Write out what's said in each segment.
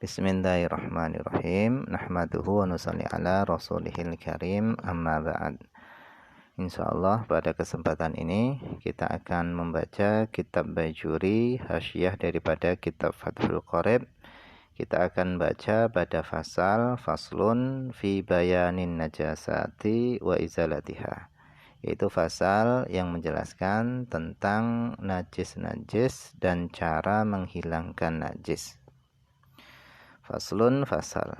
Bismillahirrahmanirrahim. Nahmaduhu wa nusalli ala rasulihil karim, amma ba'd. Insyaallah pada kesempatan ini kita akan membaca kitab Bajuri, hasyiah daripada kitab Fathul Qorib. Kita akan baca pada faslun fi bayanin najasati wa izalatiha, yaitu fasal yang menjelaskan tentang najis-najis dan cara menghilangkan najis. Fasal.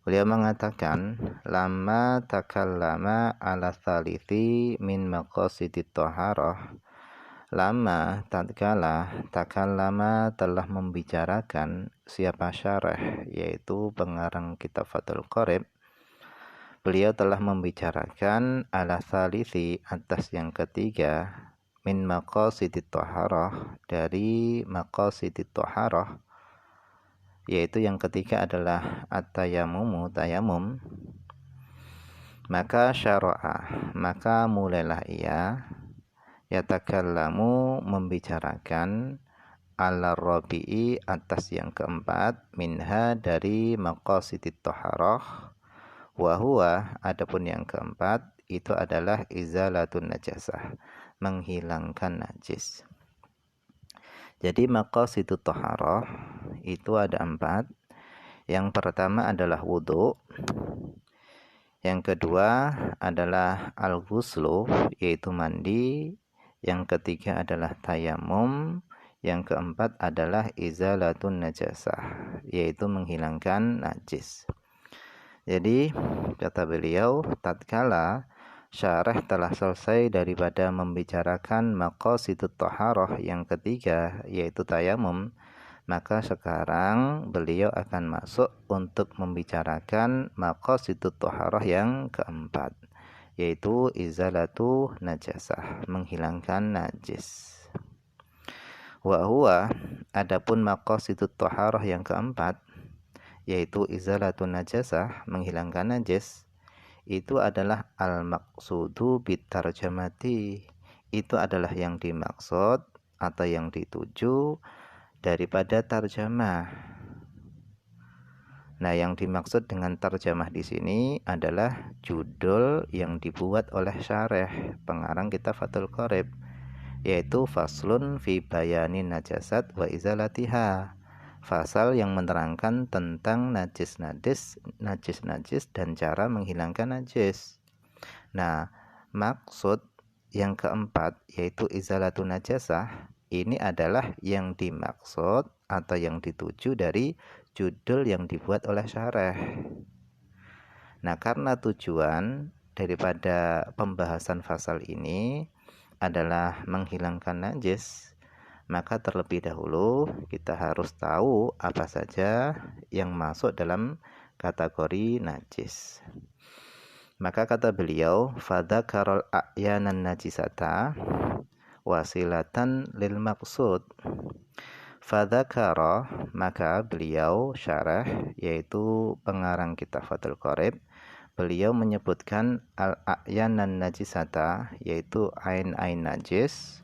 Beliau mengatakan, lama takallama ala thalithi min maqasidit thaharah. Lama tatkala takallama telah membicarakan siapa syarah, yaitu pengarang kitab Fathul Qorib. Beliau telah membicarakan ala thalithi, atas yang ketiga, min maqasidit thaharah, dari maqasidit thaharah, yaitu yang ketiga adalah tayamum. Maka syara'a, maka mulailah ia yatakallamu, membicarakan ala rabi'i, atas yang keempat, minha, dari maqasidit thaharah, wa huwa, adapun yang keempat itu adalah izalatun najasah, menghilangkan najis. Jadi maqasidut thaharah itu ada 4. Yang pertama adalah wudu. Yang kedua adalah al-ghuslu, yaitu mandi. Yang ketiga adalah tayamum. Yang keempat adalah izalatun najasah, yaitu menghilangkan najis. Jadi kata beliau, tatkala syarah telah selesai daripada membicarakan maqasidut thaharah yang ketiga, yaitu tayamum, maka sekarang beliau akan masuk untuk membicarakan maqasidut thaharah yang keempat, yaitu izalatu najasah, menghilangkan najis. Wa huwa, adapun maqasidut thaharah yang keempat, yaitu izalatu najasah, menghilangkan najis, itu adalah al-maqsudu bitarjamati, itu adalah yang dimaksud atau yang dituju daripada tarjamah. Nah, yang dimaksud dengan tarjamah di sini adalah judul yang dibuat oleh syarih, pengarang kitab Fathul Qorib, yaitu faslun fi bayanin najasat wa izalatiha, fasal yang menerangkan tentang najis-najis dan cara menghilangkan najis. Nah, maksud yang keempat, yaitu izalatun najasah, ini adalah yang dimaksud atau yang dituju dari judul yang dibuat oleh syarih. Nah, karena tujuan daripada pembahasan fasal ini adalah menghilangkan najis, maka terlebih dahulu kita harus tahu apa saja yang masuk dalam kategori najis. Maka kata beliau, fadzakarul a'yanan najisata wasilatan lil maqsud. Fadzakara, maka beliau syarah, yaitu pengarang kitab Fathul Qorib, beliau menyebutkan al-a'yanan najisata, yaitu ain-ain najis,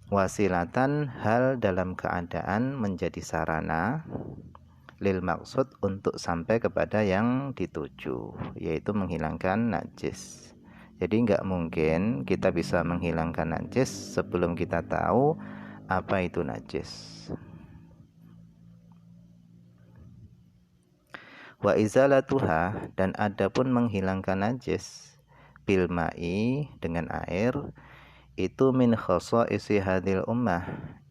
wasilatan, hal dalam keadaan menjadi sarana, lil maksud, untuk sampai kepada yang dituju, yaitu menghilangkan najis. Jadi enggak mungkin kita bisa menghilangkan najis sebelum kita tahu apa itu najis. Wa izalatuha, dan adapun menghilangkan najis, bil ma'i, dengan air, itu min khasa'isi hadil ummah,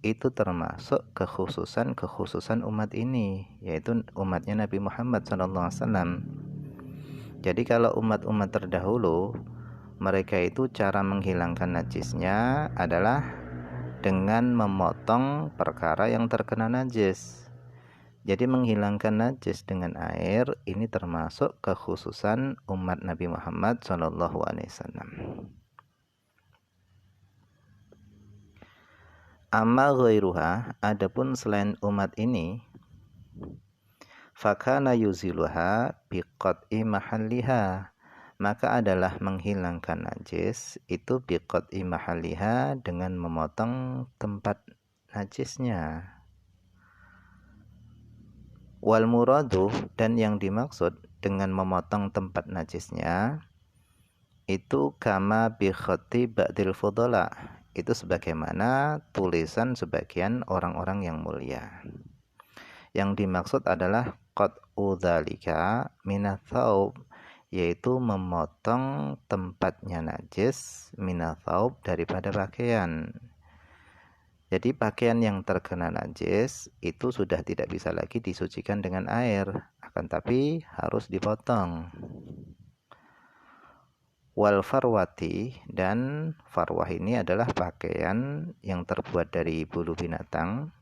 itu termasuk kekhususan umat ini, yaitu umatnya Nabi Muhammad SAW. Jadi kalau umat-umat terdahulu, mereka itu cara menghilangkan najisnya adalah dengan memotong perkara yang terkena najis. Jadi menghilangkan najis dengan air ini termasuk kekhususan umat Nabi Muhammad SAW. Amma ghairuha, adapun selain umat ini, fakana yuziluha biqat'i mahalliha, maka adalah menghilangkan najis itu biqat'i mahalliha, dengan memotong tempat najisnya. Wal muradu, dan yang dimaksud dengan memotong tempat najisnya itu kama bi khati ba'dil fudala, itu sebagaimana tulisan sebagian orang-orang yang mulia. Yang dimaksud adalah qat'u dzalika minats tsaub, yaitu memotong tempatnya najis minats tsaub, daripada pakaian. Jadi pakaian yang terkena najis itu sudah tidak bisa lagi disucikan dengan air, akan tapi harus dipotong. Wal farwati, dan farwah ini adalah pakaian yang terbuat dari bulu binatang.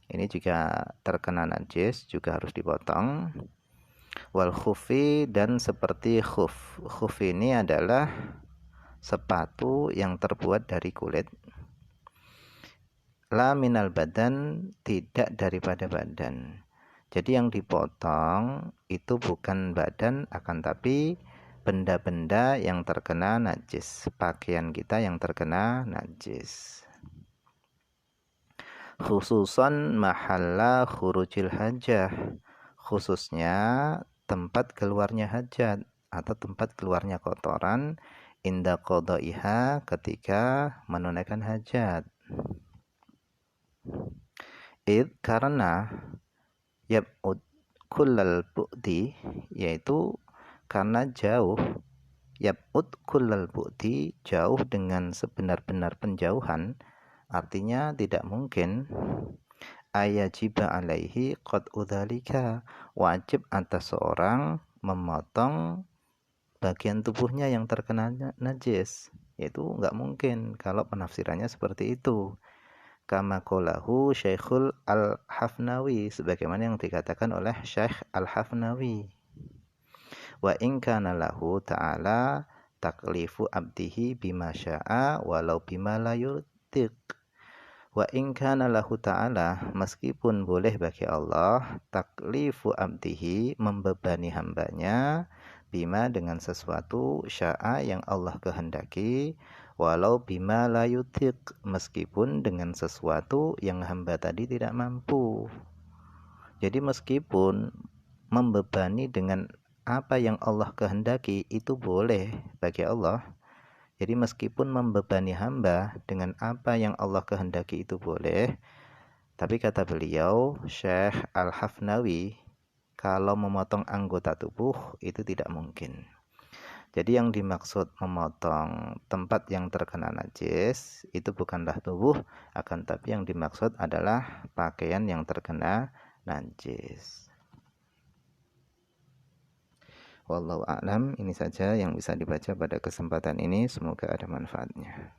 Ini juga terkena najis, juga harus dipotong. Wal khufi, dan seperti khuf. Khuf ini adalah sepatu yang terbuat dari kulit. La minal badan, tidak daripada badan. Jadi yang dipotong itu bukan badan, akan tapi benda-benda yang terkena najis, pakaian kita yang terkena najis. Khususan mahalla khurujil hajah, khususnya tempat keluarnya hajat atau tempat keluarnya kotoran, inda qadaiha, ketika menunaikan hajat. Karena yab'ud kullal bu'di, yaitu karena jauh, yab'ud kullal bu'di, jauh dengan sebenar-benar penjauhan, artinya tidak mungkin ayajiba alaihi qat'u dzalika, wajib atas seorang memotong bagian tubuhnya yang terkena najis, yaitu enggak mungkin kalau penafsirannya seperti itu. Kama qalahu Syekhul Al-Hafnawi, sebagaimana yang dikatakan oleh Syekh Al-Hafnawi. Wa in kana lahu ta'ala taklifu abdihi bima syaa walau bima la yutiq. Wa in kana lahu ta'ala, meskipun boleh bagi Allah taklifu abdihi, membebani hambanya, bima, dengan sesuatu, syaa, yang Allah kehendaki, walau bima la yutiq, meskipun dengan sesuatu yang hamba tadi tidak mampu. Jadi meskipun membebani dengan apa yang Allah kehendaki itu boleh bagi Allah. Jadi meskipun membebani hamba dengan apa yang Allah kehendaki itu boleh, tapi kata beliau Syekh Al-Hafnawi, kalau memotong anggota tubuh itu tidak mungkin. Jadi yang dimaksud memotong tempat yang terkena najis itu bukanlah tubuh, akan tapi yang dimaksud adalah pakaian yang terkena najis. Wallahu a'lam, ini saja yang bisa dibaca pada kesempatan ini, semoga ada manfaatnya.